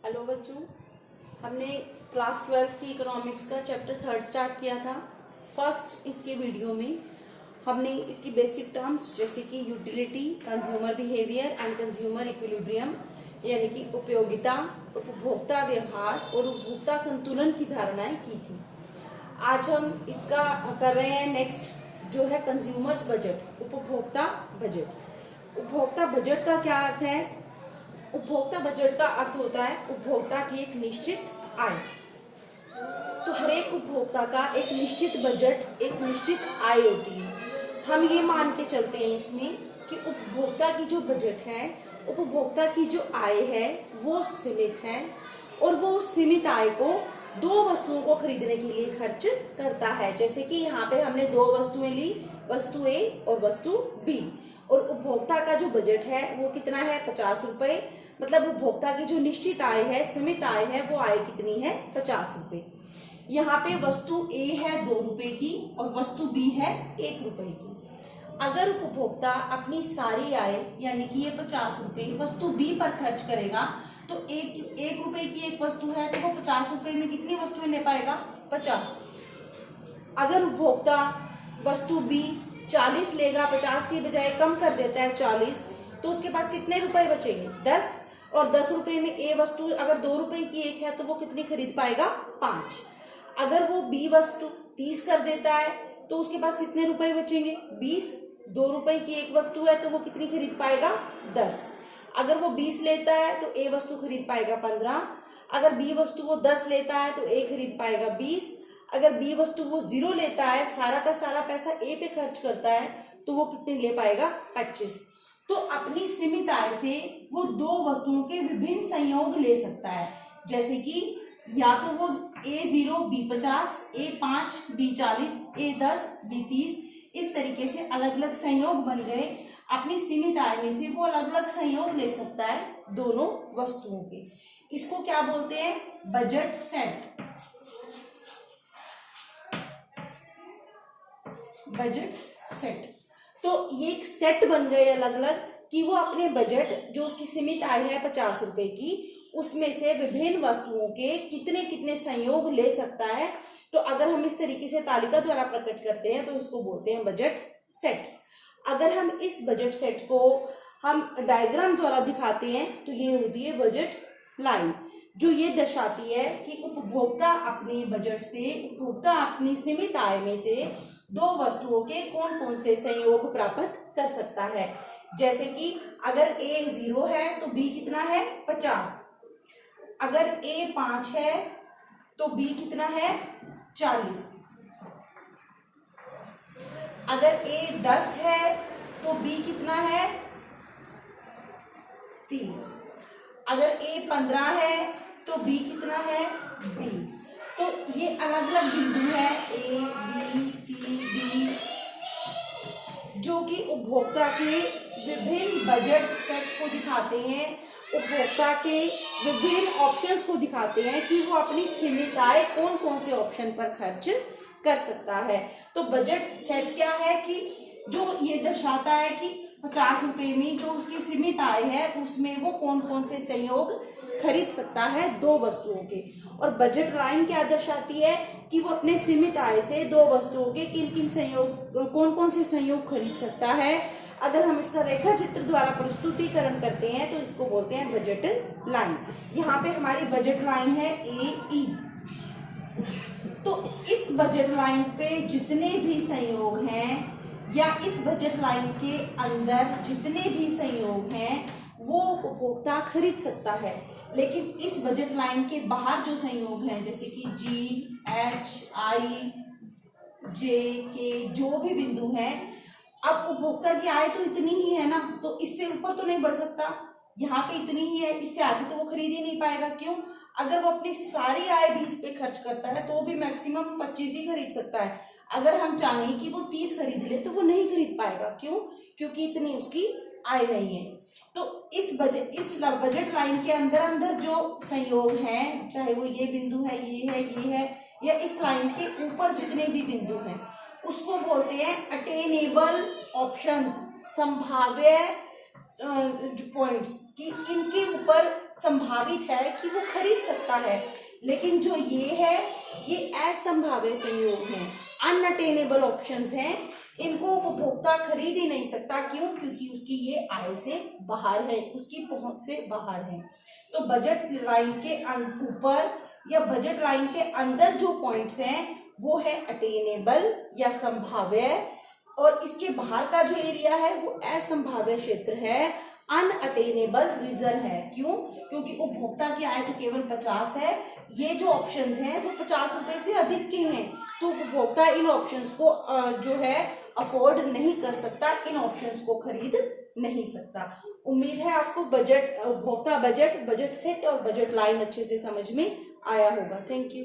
Hello बच्चों, हमने class 12 की इकोनॉमिक्स का चैप्टर 3 स्टार्ट किया था। फर्स्ट इसके वीडियो में हमने इसकी बेसिक टर्म्स जैसे कि utility, consumer behaviour and consumer equilibrium यानी कि उपयोगिता, उपभोक्ता व्यवहार और उपभोक्ता संतुलन की धारणाएं की थी। आज हम इसका कर रहे हैं नेक्स्ट जो है कंज्यूमर्स बजट, उपभोक्ता बजट। उपभोक्ता बजट का क्या अर्थ है? उपभोक्ता बजट का अर्थ होता है उपभोक्ता की एक निश्चित आय। तो हर एक उपभोक्ता का एक निश्चित बजट, एक निश्चित आय होती है। हम ये मान के चलते हैं इसमें कि उपभोक्ता की जो बजट है, उपभोक्ता की जो आय है वो सीमित है और वो उस सीमित आय को दो वस्तुओं को खरीदने के लिए खर्च करता है। जैसे कि यहाँ पे हमने दो वस्तुएं ली, वस्तु ए और वस्तु बी, और उपभोक्ता का जो बजट है वो कितना है? 50 रुपए। मतलब उपभोक्ता की जो निश्चित आय है, सीमित आय है, वो आय कितनी है? 50 रुपए। यहाँ पे वस्तु ए है 2 रुपए की और वस्तु बी है 1 रुपए की। अगर उपभोक्ता अपनी सारी आय यानी कि ये 50 रुपए वस्तु बी पर खर्च करेगा तो एक रुपए की एक वस्तु है तो वो 50 रुपए में कितनी वस्तुएं ले पाएगा? 50। अगर उपभोक्ता वस्तु बी 40 लेगा, 50 की बजाय कम कर देता है 40, तो उसके पास कितने रुपए बचेंगे? 10। और 10 रुपए में ए वस्तु अगर 2 रुपए की एक है तो वो कितनी खरीद पाएगा? 5। अगर वो बी वस्तु 30 कर देता है तो उसके पास कितने रुपए बचेंगे? 20। 2 रुपए की एक वस्तु है तो वो कितनी खरीद पाएगा? 10। अगर वो 20 लेता है तो ए वस्तु खरीद पाएगा 15। अगर बी वस्तु वो 10 लेता है तो ए खरीद पाएगा 20। अगर बी वस्तु वो 0 लेता है, सारा का सारा पैसा ए पे खर्च करता है, तो वो कितने ले पाएगा? 25। तो अपनी सीमित आय से वो दो वस्तुओं के विभिन्न संयोग ले सकता है। जैसे कि या तो वो A0 B50, A5 B40, A10 B30, इस तरीके से अलग अलग संयोग बन गए। अपनी सीमित आय में से वो अलग अलग संयोग ले सकता है दोनों वस्तुओं के। इसको क्या बोलते हैं? Budget set. Budget set. तो ये एक सेट बन गए अलग अलग कि वो अपने बजट जो उसकी सीमित आय है 50 रुपए की, उसमें से विभिन्न वस्तुओं के कितने कितने संयोग ले सकता है। तो अगर हम इस तरीके से तालिका द्वारा प्रकट करते हैं तो इसको बोलते हैं बजट सेट। अगर हम इस बजट सेट को हम डायग्राम द्वारा दिखाते हैं तो ये होती है बजट लाइन, जो ये दर्शाती है कि उपभोक्ता अपने बजट से, उपभोक्ता अपनी सीमित आय में से दो वस्तुओं के कौन कौन से संयोग प्राप्त कर सकता है। जैसे कि अगर A 0 है तो B कितना है? 50। अगर A 5 है तो B कितना है? 40। अगर A 10 है तो B कितना है? 30। अगर A 15 है तो B कितना है? 20। तो ये अलग अलग बिंदु है A, B, C, D, जो कि उपभोक्ता के विभिन्न बजट सेट को दिखाते हैं, उपभोक्ता के विभिन्न ऑप्शंस को दिखाते हैं कि वो अपनी सीमित आय कौन कौन से ऑप्शन पर खर्च कर सकता है। तो बजट सेट क्या है कि जो ये दर्शाता है कि 50 रुपए में जो उसकी सीमित आय है उसमें वो कौन कौन से संयोग खरीद सकता है दो वस्तुओं के। और बजट लाइन क्या दर्शाती है कि वो अपने सीमित आय से दो वस्तुओं के किन किन संयोग, कौन कौन से संयोग खरीद सकता है। अगर हम इसका रेखा चित्र द्वारा प्रस्तुतिकरण करते हैं तो इसको बोलते हैं बजट लाइन। यहाँ पे हमारी बजट लाइन है AE। तो इस बजट लाइन पे जितने भी संयोग हैं या इस बजट लाइन के अंदर जितने भी संयोग हैं वो उपभोक्ता खरीद सकता है। लेकिन इस बजट लाइन के बाहर जो संयोग हैं जैसे कि G, H, I, J, K जो भी बिंदु हैं, अब उपभोक्ता की आय तो इतनी ही है ना, तो इससे ऊपर तो नहीं बढ़ सकता। यहाँ पे इतनी ही है, इससे आगे तो वो खरीद ही नहीं पाएगा। क्यों? अगर वो अपनी सारी आय 20 पे खर्च करता है तो वो भी मैक्सिमम 25 ही खरीद सकता है। अगर हम चाहें कि वो 30 खरीद ले तो वो नहीं खरीद पाएगा। क्यों? क्योंकि इतनी उसकी आय नहीं है। तो इस बजट लाइन के अंदर अंदर जो संयोग हैं, चाहे वो ये बिंदु है, ये है, या इस लाइन के ऊपर जितने भी बिंदु हैं, उसको बोलते हैं अटेनेबल ऑप्शंस, संभाव्य पॉइंट्स, कि इनके ऊपर संभावित है कि वो खरीद सकता है, लेकिन जो ये है ये असंभाव्य संयोग हैं, अनअटेनेबल ऑप्शंस हैं, इनको उपभोक्ता खरीद ही नहीं सकता। क्यों? क्योंकि उसकी ये आय से बाहर है, उसकी पहुंच से बाहर है। तो बजट लाइन के ऊपर या बजट लाइन के अंदर जो पॉइंट्स हैं वो है अटेनेबल या संभाव्य, और इसके बाहर का जो एरिया है वो असंभाव्य क्षेत्र है, अनअटेनेबल रीजन है। क्यों? क्योंकि उपभोक्ता की आय तो केवल 50 है, ये जो ऑप्शंस हैं वो 50 रुपए से अधिक के हैं, तो उपभोक्ता इन ऑप्शंस को जो है अफोर्ड नहीं कर सकता, इन ऑप्शंस को खरीद नहीं सकता। उम्मीद है आपको बजट, उपभोक्ता बजट, बजट सेट और बजट लाइन अच्छे से समझ में आया होगा। Thank you.